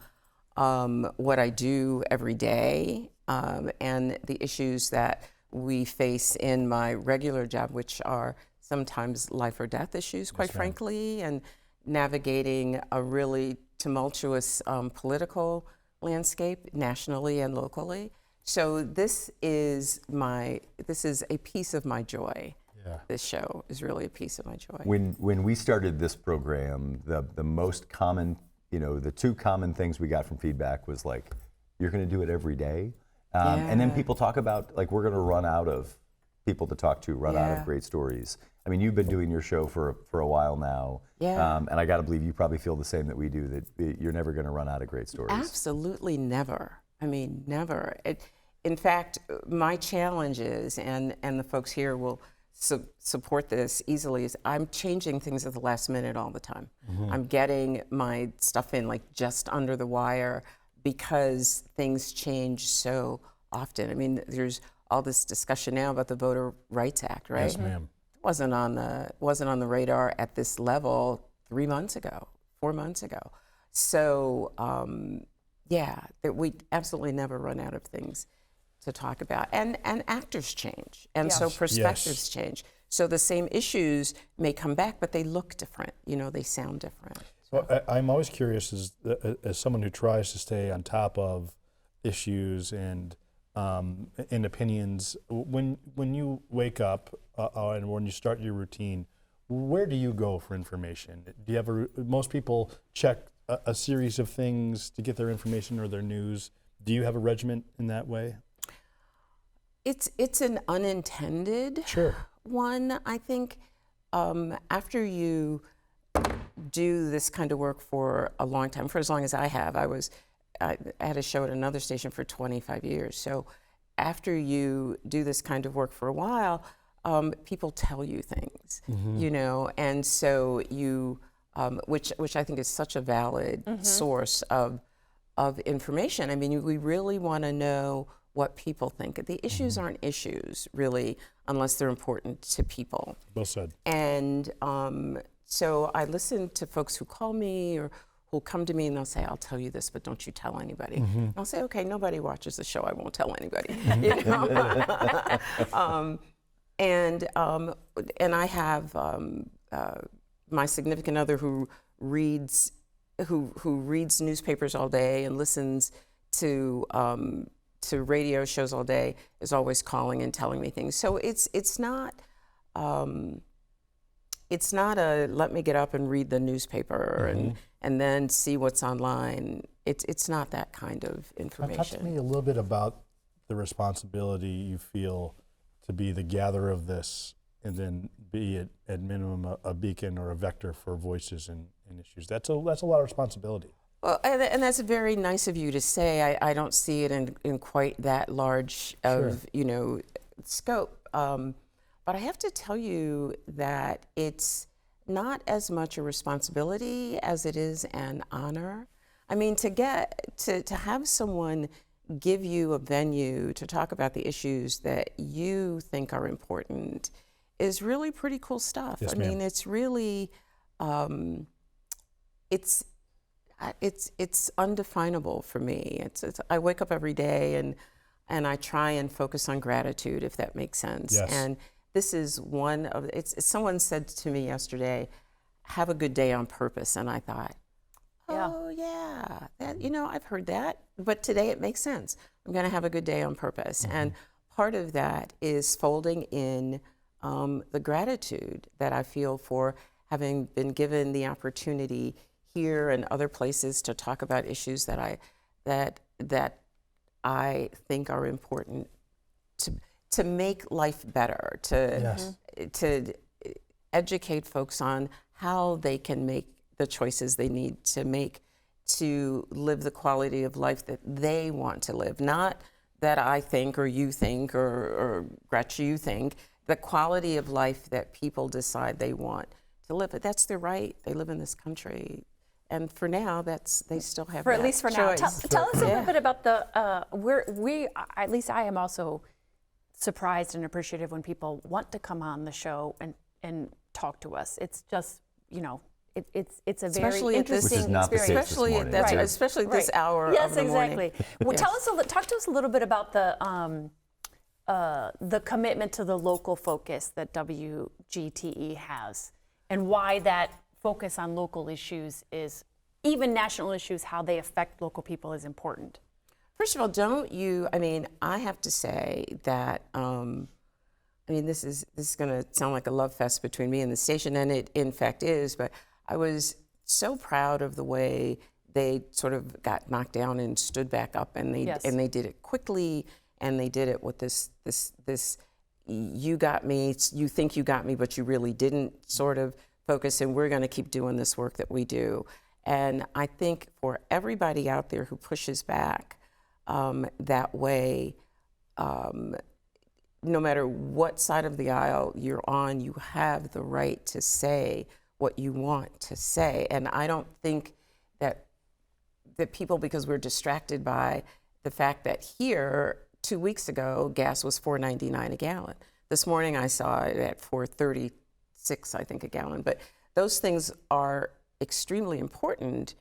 what I do every day and the issues that we face in my regular job, which are sometimes life or death issues, quite frankly, and navigating a really tumultuous political landscape nationally and locally. So this is a piece of my joy. Yeah. This show is really a piece of my joy. When we started this program, the most common, the 2 common things we got from feedback was like, you're going to do it every day. And then people talk about like, we're going to run out of people to talk to, run out of great stories. I mean, you've been doing your show for a while now. Yeah. And I got to believe you probably feel the same that we do, that you're never going to run out of great stories. Absolutely never. I mean, never. In fact, my challenge is, and the folks here will support this easily, is I'm changing things at the last minute all the time. Mm-hmm. I'm getting my stuff in like just under the wire because things change so often. I mean, there's all this discussion now about the Voter Rights Act, right? Yes, ma'am. It wasn't on the radar at this level 3 months ago, 4 months ago. So that we absolutely never run out of things to talk about. And actors change, and so perspectives change. So the same issues may come back, but they look different. They sound different. Well, I'm always curious as someone who tries to stay on top of issues and opinions. When you wake up and when you start your routine, where do you go for information? Do you have most people check a series of things to get their information or their news. Do you have a regiment in that way? It's an unintended one, I think. After you do this kind of work for a long time, for as long as I have, I had a show at another station for 25 years. So after you do this kind of work for a while, people tell you things, and so you, which I think is such a valid source of information. I mean, we really want to know what people think. The issues aren't issues, really, unless they're important to people. Well said. And so I listen to folks who call me or who'll come to me and they'll say, I'll tell you this, but don't you tell anybody. And I'll say, okay, nobody watches the show, I won't tell anybody. And I have my significant other who reads newspapers all day and listens to radio shows all day, is always calling and telling me things. So it's not a let me get up and read the newspaper and then see what's online. It's not that kind of information. Talk to me a little bit about the responsibility you feel to be the gatherer of this, and then be at minimum a beacon or a vector for voices and issues. That's a lot of responsibility. Well, and that's very nice of you to say. I don't see it in quite that large of scope. But I have to tell you that it's not as much a responsibility as it is an honor. I mean, to have someone give you a venue to talk about the issues that you think are important is really pretty cool stuff. Yes, I mean, it's really, it's undefinable for me. I wake up every day and I try and focus on gratitude, if that makes sense. Yes. And this is one of, someone said to me yesterday, have a good day on purpose. And I thought, oh yeah, I've heard that, but today it makes sense. I'm gonna have a good day on purpose. And part of that is folding in the gratitude that I feel for having been given the opportunity here and other places to talk about issues that I think are important to make life better, to educate folks on how they can make the choices they need to make to live the quality of life that they want to live. Not that I think or you think or Gretchen you think, the quality of life that people decide they want to live. But that's their right. They live in this country. And for now, they still have For that at least for now. choice. Tell us a little bit about the, at least I am also surprised and appreciative when people want to come on the show and talk to us. It's just, it's a Especially very at this- interesting Which is not the case experience. this morning. That's right. Especially this hour Yes, of the morning. exactly. Well, talk to us a little bit about the commitment to the local focus that WGTE has, and why that focus on local issues is, even national issues, how they affect local people is important. First of all, I have to say that, this is going to sound like a love fest between me and the station, and it in fact is, but I was so proud of the way they sort of got knocked down and stood back up, and they did it quickly, and they did it with this you got me, you think you got me, but you really didn't sort of focus, and we're going to keep doing this work that we do. And I think for everybody out there who pushes back that way, no matter what side of the aisle you're on, you have the right to say what you want to say. And I don't think that people, because we're distracted by the fact that here, 2 weeks ago, gas was $4.99 a gallon. This morning I saw it at $4.36, I think, a gallon. But those things are extremely important.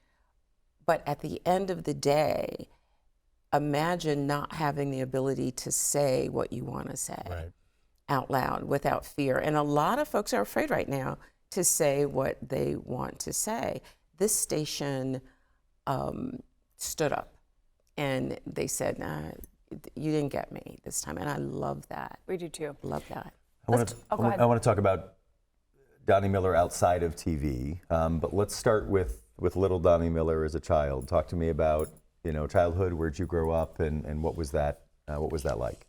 But at the end of the day, imagine not having the ability to say what you want to say out loud without fear. And a lot of folks are afraid right now to say what they want to say. This station stood up and they said, nah, you didn't get me this time. And I love that. We do too. Love that. I want to talk about Doni Miller outside of TV, but let's start with little Doni Miller as a child. Talk to me about childhood. Where'd you grow up, and what was that like?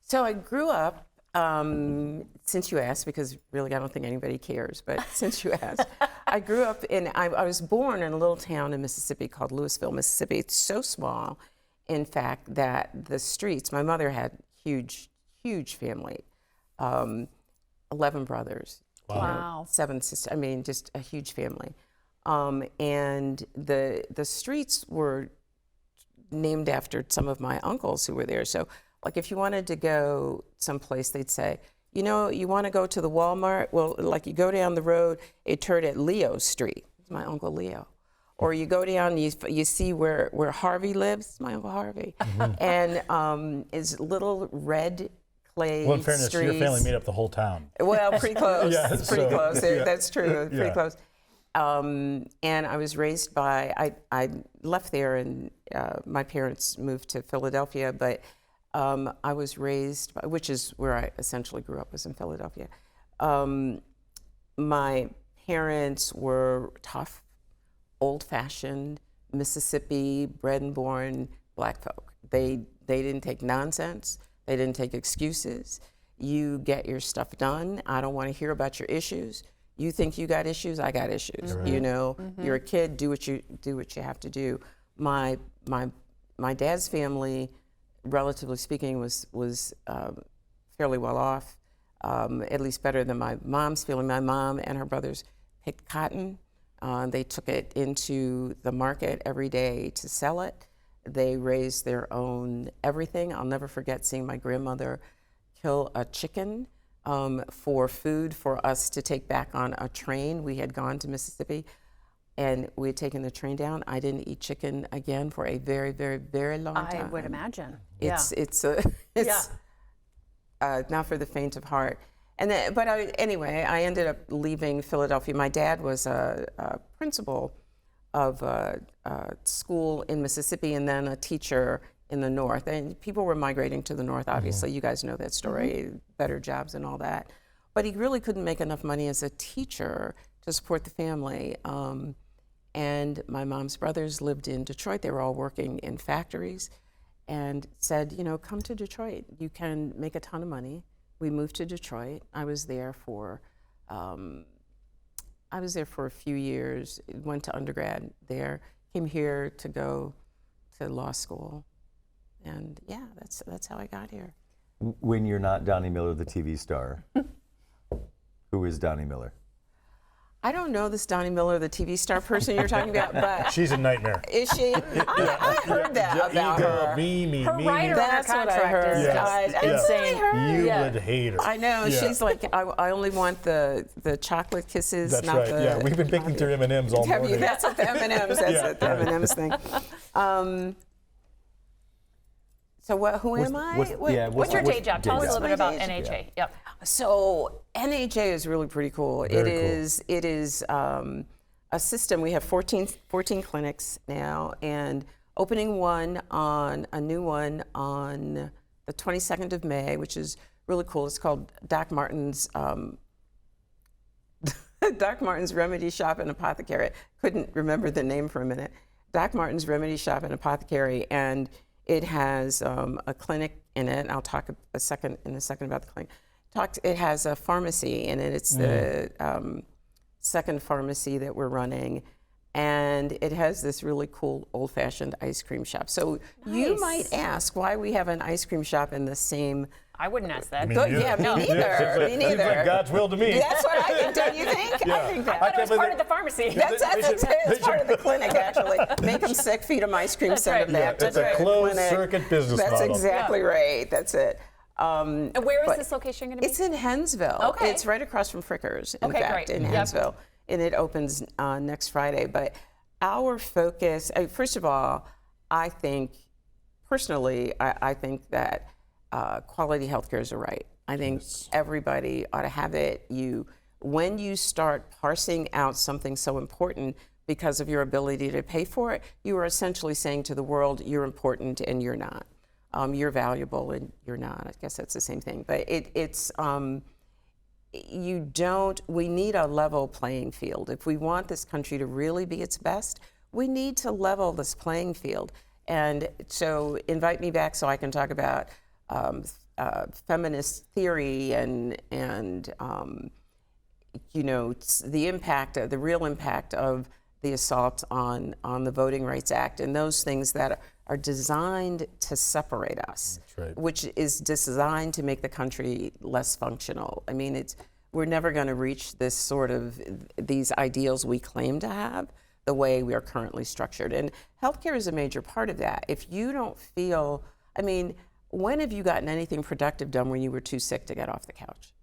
So I grew up. Since you asked, because really I don't think anybody cares, but since you asked, I grew up I was born in a little town in Mississippi called Louisville, Mississippi. It's so small, in fact, that the streets. My mother had huge family, 11 brothers. Wow. 7 sisters. I mean, just a huge family. And the streets were named after some of my uncles who were there. So, like, if you wanted to go someplace, they'd say, you want to go to the Walmart? Well, like, you go down the road, it turned at Leo Street. It's my Uncle Leo. Or you go down, you see where Harvey lives. It's my Uncle Harvey. And is little red clay Well, in fairness, streets. your family made up the whole town. Well, pretty close. Yeah, pretty close. yeah. That's true. Pretty Yeah. close. And I was raised by, I left there and my parents moved to Philadelphia, but I was raised by, which is where I essentially grew up, was in Philadelphia. My parents were tough, old-fashioned, Mississippi, bred and born Black folk. They didn't take nonsense. They didn't take excuses. You get your stuff done. I don't want to hear about your issues. You think you got issues, I got issues. Mm-hmm. You're a kid, do what you have to do. My dad's family, relatively speaking, was fairly well off, at least better than my mom's family. My mom and her brothers picked cotton. They took it into the market every day to sell it. They raised their own everything. I'll never forget seeing my grandmother kill a chicken for food for us to take back on a train. We had gone to Mississippi and we had taken the train down. I didn't eat chicken again for a very, very, very long time. I would imagine. It's not for the faint of heart. And then, anyway, I ended up leaving Philadelphia. My dad was a principal of a school in Mississippi and then a teacher in the North. And people were migrating to the North, obviously. You guys know that story, better jobs and all that. But he really couldn't make enough money as a teacher to support the family. And my mom's brothers lived in Detroit. They were all working in factories and said, come to Detroit. You can make a ton of money. We moved to Detroit. I was there for a few years, went to undergrad there, came here to go to law school. And yeah, that's how I got here. When you're not Doni Miller, the TV star, who is Doni Miller? I don't know this Doni Miller, the TV star person you're talking about, but She's a nightmare. is she? I heard that about her. Me. writer That's on her what I contract heard. is Guys, just that's what I insane. heard. You Yeah. would hate her. I know. Yeah. She's like, I only want the chocolate kisses, That's not right. the. Yeah, we've been picking through M&Ms all Have morning. you? That's what the M&Ms. That's Yeah, what the right. M&Ms thing. So who am I? What's your day job? Tell us a little bit about my day NHA. Yep. So NHA is really pretty cool. Very It is a system. We have 14 clinics now, and opening a new one on the 22nd of May, which is really cool. It's called Doc Martin's Doc Martin's Remedy Shop and Apothecary. Couldn't remember the name for a minute. Doc Martin's Remedy Shop and Apothecary, and it has a clinic in it. I'll talk in a second about the clinic. It has a pharmacy in it. It's the second pharmacy that we're running, and it has this really cool old-fashioned ice cream shop. So you might ask why we have an ice cream shop in the same. I wouldn't ask that. Yeah, me neither. Me neither. Seems like God's will to me. That's what I think. Don't you think? Yeah. I think that. I thought it was part of the pharmacy. It's part of the clinic, actually. Make them sick, feed them ice cream, send them back to It's the a closed clinic. circuit business That's model. exactly right. That's it. And where is this location going to be? It's in Hensville. Okay. It's right across from Frickers, in Okay, fact, great. in Yep. Hensville. And it opens next Friday. But our focus, first of all, I think, personally, I think that quality healthcare is a right. I think everybody ought to have it. When you start parsing out something so important because of your ability to pay for it, you are essentially saying to the world, you're important and you're not. You're valuable and you're not. I guess that's the same thing. But we need a level playing field. If we want this country to really be its best, we need to level this playing field. And so invite me back so I can talk about feminist theory and the real impact of the assault on the Voting Rights Act and those things that are designed to separate us, which is designed to make the country less functional. I mean, we're never going to reach these ideals we claim to have the way we are currently structured. And healthcare is a major part of that. If you don't feel, when have you gotten anything productive done when you were too sick to get off the couch?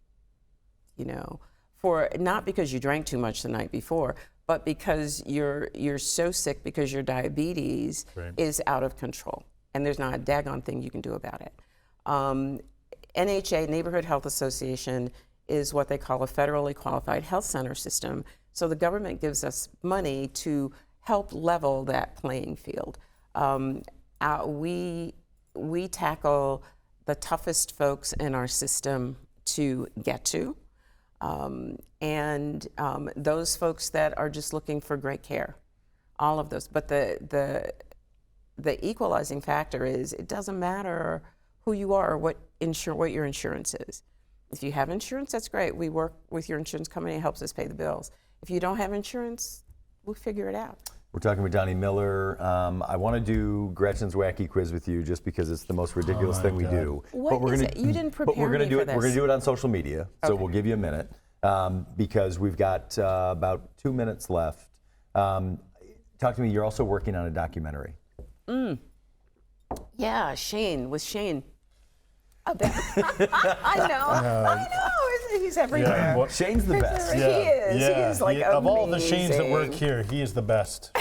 Not because you drank too much the night before, but because you're so sick because your diabetes is out of control, and there's not a daggone thing you can do about it. NHA, Neighborhood Health Association, is what they call a federally qualified health center system. So the government gives us money to help level that playing field. We tackle the toughest folks in our system to get to. And those folks that are just looking for great care, all of those. But the equalizing factor is it doesn't matter who you are or what your insurance is. If you have insurance, that's great. We work with your insurance company, it helps us pay the bills. If you don't have insurance, we'll figure it out. We're talking with Doni Miller. I want to do Gretchen's wacky quiz with you just because it's the most ridiculous thing we do. What is it? You didn't prepare We're me do for it. this. We're going to do it on social media, so we'll give you a minute because we've got about 2 minutes left. Talk to me. You're also working on a documentary. Yeah, with Shane. I know. He's everywhere. Yeah, well, Shane's the best. He is. He is like amazing. Of all the Shanes that work here, he is the best.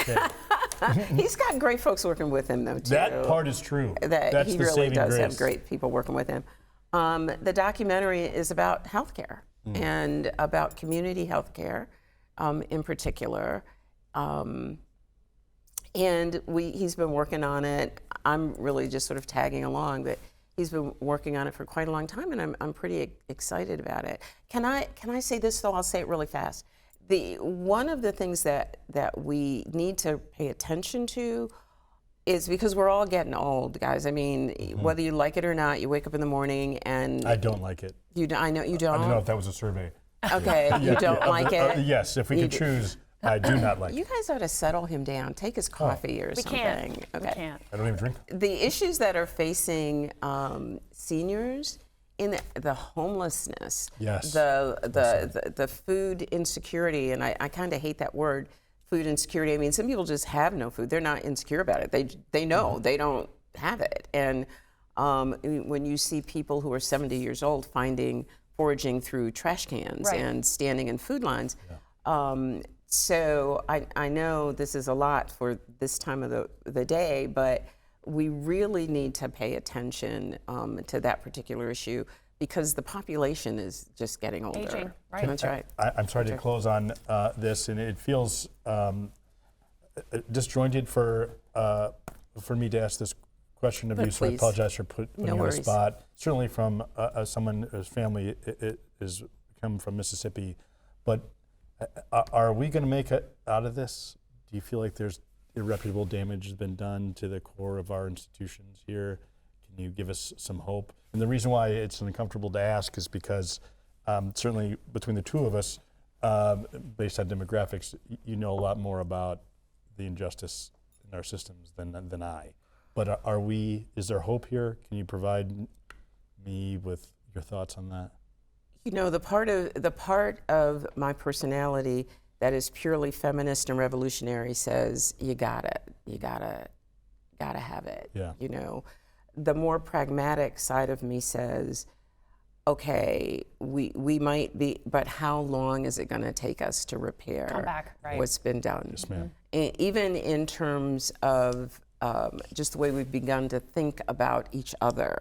He's got great folks working with him, though, too. That part is true. That's he the really saving does grace. have great people working with him. The documentary is about healthcare and about community healthcare in particular. And he's been working on it. I'm really just sort of tagging along, but he's been working on it for quite a long time, and I'm pretty excited about it. Can I say this, though? I'll say it really fast. One of the things that we need to pay attention to is because we're all getting old, guys. I mean, whether you like it or not, you wake up in the morning and... I don't like it. I know you don't? I don't know if that was a survey. Okay, you don't like it? Yes, if we could choose, I do not like it. You guys ought to settle him down. Take his coffee or something. Can't. Okay. We can't. I don't even drink. The issues that are facing seniors in the homelessness, Yes. the food insecurity, and I kind of hate that word, food insecurity. I mean, some people just have no food. They're not insecure about it. They know they don't have it. And when you see people who are 70 years old foraging through trash cans and standing in food lines, so I know this is a lot for this time of the day, but we really need to pay attention to that particular issue because the population is just getting older. Aging, right. That's right. I'm sorry to close on this, and it feels disjointed for me to ask this question of But you, so I please. apologize for putting you on the worries. spot. Certainly from someone whose family is come from Mississippi, but are we going to make it out of this? Do you feel like there's irreparable damage has been done to the core of our institutions here? Can you give us some hope? And the reason why it's uncomfortable to ask is because certainly between the two of us, based on demographics, you know a lot more about the injustice in our systems than I. But is there hope here? Can you provide me with your thoughts on that? You know, the part of my personality that is purely feminist and revolutionary says you gotta have it. Yeah. You know, the more pragmatic side of me says, okay, we might be, but how long is it going to take us to repair Come back, right. what's been done? Yes, ma'am. Even in terms of just the way we've begun to think about each other.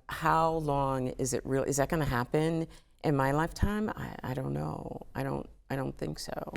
How long is it real? Is that going to happen in my lifetime? I don't know. I don't think so.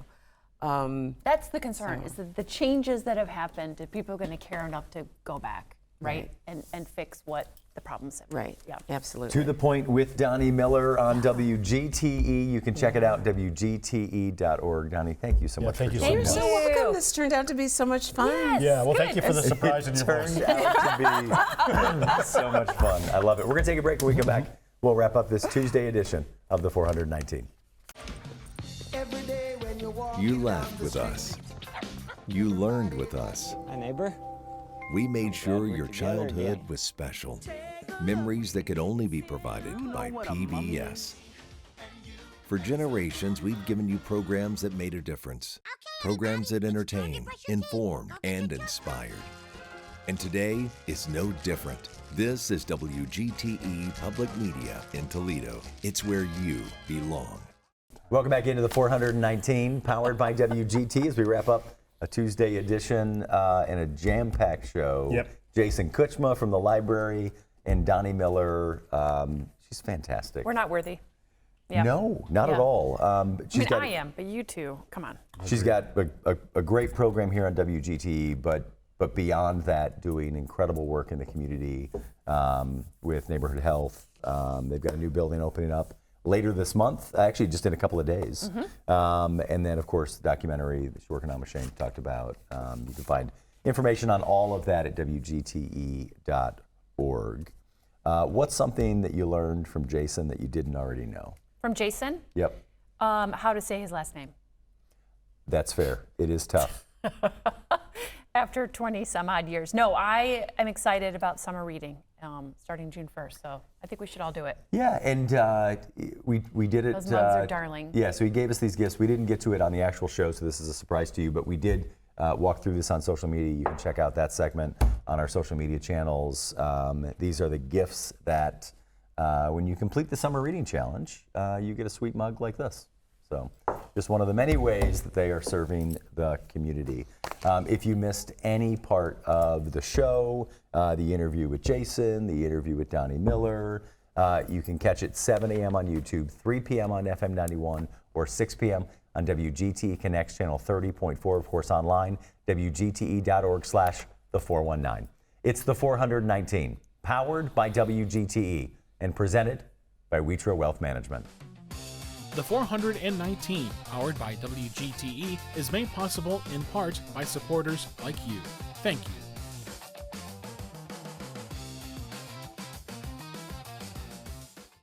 That's the concern, is that the changes that have happened, are people going to care enough to go back, right? And fix what the problems have been. Right, Yeah. absolutely. To the Point with Donnie Miller on WGTE. You can check it out, WGTE.org. Donnie, thank you so much thank for you so joining You're us. so welcome. This turned out to be so much fun. Yes. Yeah, well, thank Good. you for the surprise in your voice. Turned out to be so much fun. I love it. We're going to take a break. When we come back, we'll wrap up this Tuesday edition of the 419. You laughed with us. You learned with us. Hi, neighbor. We made sure your childhood was special. Memories that could only be provided by PBS. For generations, we've given you programs that made a difference. Programs that entertained, informed, and inspired. And today is no different. This is WGTE Public Media in Toledo. It's where you belong. Welcome back into the 419, powered by WGT, as we wrap up a Tuesday edition and a jam-packed show. Yep. Jason Kucsma from the library and Donnie Miller. She's fantastic. We're not worthy. Yeah. No, not at all. I am, but you two, come on. She's got a great program here on WGTE, but beyond that, doing incredible work in the community with neighborhood health. They've got a new building opening up later this month, actually just in a couple of days. And then, of course, the documentary that she's working on with Shane talked about. You can find information on all of that at WGTE.org. What's something that you learned from Jason that you didn't already know? From Jason? Yep. How to say his last name. That's fair. It is tough. After 20 some odd years. No, I am excited about summer reading starting June 1st. So I think we should all do it. Yeah, and we did it. Those mugs are darling. Yeah, so he gave us these gifts. We didn't get to it on the actual show, so this is a surprise to you, but we did walk through this on social media. You can check out that segment on our social media channels. These are the gifts that when you complete the summer reading challenge, you get a sweet mug like this. So just one of the many ways that they are serving the community. If you missed any part of the show, the interview with Jason, the interview with Donnie Miller, you can catch it 7 a.m. on YouTube, 3 p.m. on FM 91, or 6 p.m. on WGTE Connects channel 30.4, of course, online, WGTE.org/the419. It's the 419, powered by WGTE and presented by Witro Wealth Management. The 419, powered by WGTE, is made possible in part by supporters like you. Thank you.